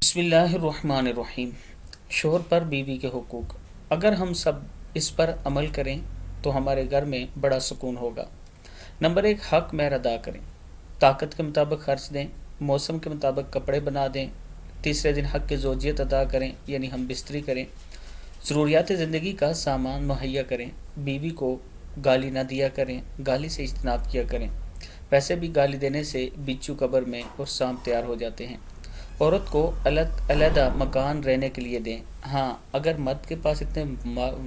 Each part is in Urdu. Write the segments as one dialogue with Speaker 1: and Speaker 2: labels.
Speaker 1: بسم اللہ الرحمن الرحیم۔ شوہر پر بیوی کے حقوق۔ اگر ہم سب اس پر عمل کریں تو ہمارے گھر میں بڑا سکون ہوگا۔ نمبر 1، حق مہر ادا کریں، طاقت کے مطابق خرچ دیں، موسم کے مطابق کپڑے بنا دیں۔ تیسرے دن حق کی زوجیت ادا کریں، یعنی ہم بستری کریں، ضروریات زندگی کا سامان مہیا کریں۔ بیوی کو گالی نہ دیا کریں، گالی سے اجتناب کیا کریں۔ ویسے بھی گالی دینے سے بچھو قبر میں اور سانپ تیار ہو جاتے ہیں۔ عورت کو علیحدہ مکان رہنے کے لیے دیں۔ ہاں، اگر مرد کے پاس اتنے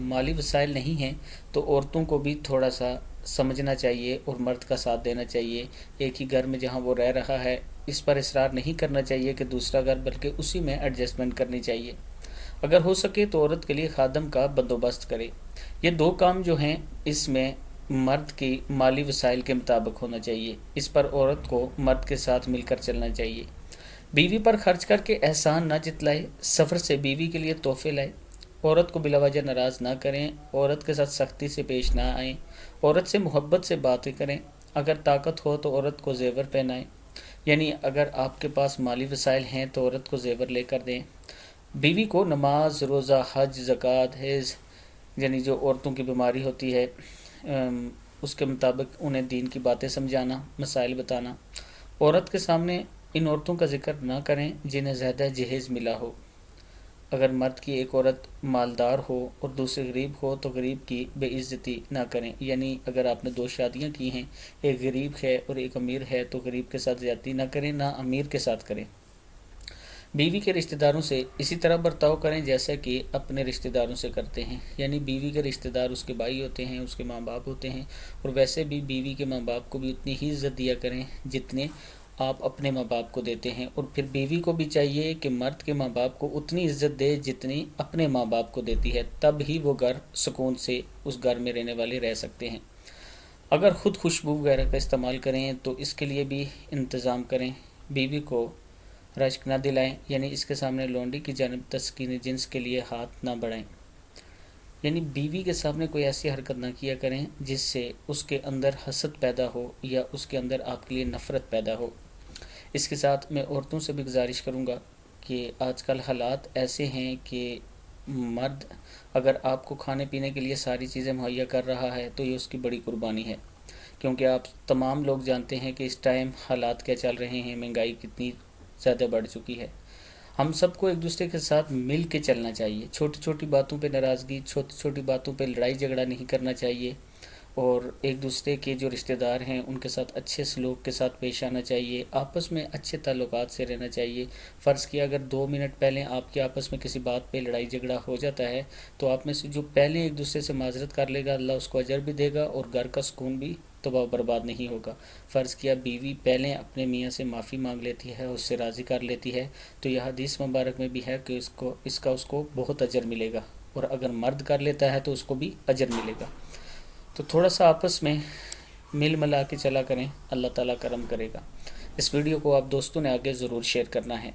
Speaker 1: مالی وسائل نہیں ہیں تو عورتوں کو بھی تھوڑا سا سمجھنا چاہیے اور مرد کا ساتھ دینا چاہیے۔ ایک ہی گھر میں جہاں وہ رہ رہا ہے اس پر اصرار نہیں کرنا چاہیے کہ دوسرا گھر، بلکہ اسی میں ایڈجسٹمنٹ کرنی چاہیے۔ اگر ہو سکے تو عورت کے لیے خادم کا بندوبست کرے۔ یہ دو کام جو ہیں اس میں مرد کی مالی وسائل کے مطابق ہونا چاہیے۔ اس پر عورت کو مرد کے ساتھ مل کر چلنا چاہیے۔ بیوی پر خرچ کر کے احسان نہ جتلائے، سفر سے بیوی کے لیے تحفے لائے۔ عورت کو بلا وجہ ناراض نہ کریں، عورت کے ساتھ سختی سے پیش نہ آئیں، عورت سے محبت سے باتیں کریں۔ اگر طاقت ہو تو عورت کو زیور پہنائیں، یعنی اگر آپ کے پاس مالی وسائل ہیں تو عورت کو زیور لے کر دیں۔ بیوی کو نماز، روزہ، حج، زکوٰۃ، حیض، یعنی جو عورتوں کی بیماری ہوتی ہے اس کے مطابق انہیں دین کی باتیں سمجھانا، مسائل بتانا۔ عورت کے سامنے ان عورتوں کا ذکر نہ کریں جنہیں زیادہ جہیز ملا ہو۔ اگر مرد کی ایک عورت مالدار ہو اور دوسری غریب ہو تو غریب کی بے عزتی نہ کریں، یعنی اگر آپ نے 2 شادیاں کی ہیں، ایک غریب ہے اور ایک امیر ہے، تو غریب کے ساتھ زیادتی نہ کریں، نہ امیر کے ساتھ کریں۔ بیوی کے رشتہ داروں سے اسی طرح برتاؤ کریں جیسا کہ اپنے رشتہ داروں سے کرتے ہیں، یعنی بیوی کے رشتہ دار اس کے بھائی ہوتے ہیں، اس کے ماں باپ ہوتے ہیں، اور ویسے بھی بیوی کے ماں باپ کو بھی اتنی ہی عزت دیا کریں جتنے آپ اپنے ماں باپ کو دیتے ہیں۔ اور پھر بیوی کو بھی چاہیے کہ مرد کے ماں باپ کو اتنی عزت دے جتنی اپنے ماں باپ کو دیتی ہے، تب ہی وہ گھر سکون سے اس گھر میں رہنے والے رہ سکتے ہیں۔ اگر خود خوشبو وغیرہ کا استعمال کریں تو اس کے لیے بھی انتظام کریں۔ بیوی کو رشک نہ دلائیں، یعنی اس کے سامنے لونڈی کی جانب تسکین جنس کے لیے ہاتھ نہ بڑھائیں، یعنی بیوی کے سامنے کوئی ایسی حرکت نہ کیا کریں جس سے اس کے اندر حسد پیدا ہو یا اس کے اندر آپ کے لیے نفرت پیدا ہو۔ اس کے ساتھ میں عورتوں سے بھی گزارش کروں گا کہ آج کل حالات ایسے ہیں کہ مرد اگر آپ کو کھانے پینے کے لیے ساری چیزیں مہیا کر رہا ہے تو یہ اس کی بڑی قربانی ہے، کیونکہ آپ تمام لوگ جانتے ہیں کہ اس ٹائم حالات کیا چل رہے ہیں، مہنگائی کتنی زیادہ بڑھ چکی ہے۔ ہم سب کو ایک دوسرے کے ساتھ مل کے چلنا چاہیے، چھوٹی چھوٹی باتوں پہ ناراضگی، چھوٹی چھوٹی باتوں پہ لڑائی جھگڑا نہیں کرنا چاہیے، اور ایک دوسرے کے جو رشتہ دار ہیں ان کے ساتھ اچھے سلوک کے ساتھ پیش آنا چاہیے، آپس میں اچھے تعلقات سے رہنا چاہیے۔ فرض کیا اگر 2 منٹ پہلے آپ کے آپس میں کسی بات پہ لڑائی جھگڑا ہو جاتا ہے تو آپ میں سے جو پہلے ایک دوسرے سے معذرت کر لے گا اللہ اس کو اجر بھی دے گا اور گھر کا سکون بھی تباہ و برباد نہیں ہوگا۔ فرض کیا بیوی پہلے اپنے میاں سے معافی مانگ لیتی ہے، اس سے راضی کر لیتی ہے، تو یہ حدیث مبارک میں بھی ہے کہ اس کا بہت اجر ملے گا، اور اگر مرد کر لیتا ہے تو اس کو بھی اجر ملے گا۔ تو تھوڑا سا آپس میں مل ملا کے چلا کریں، اللہ تعالیٰ کرم کرے گا۔ اس ویڈیو کو آپ دوستوں نے آگے ضرور شیئر کرنا ہے۔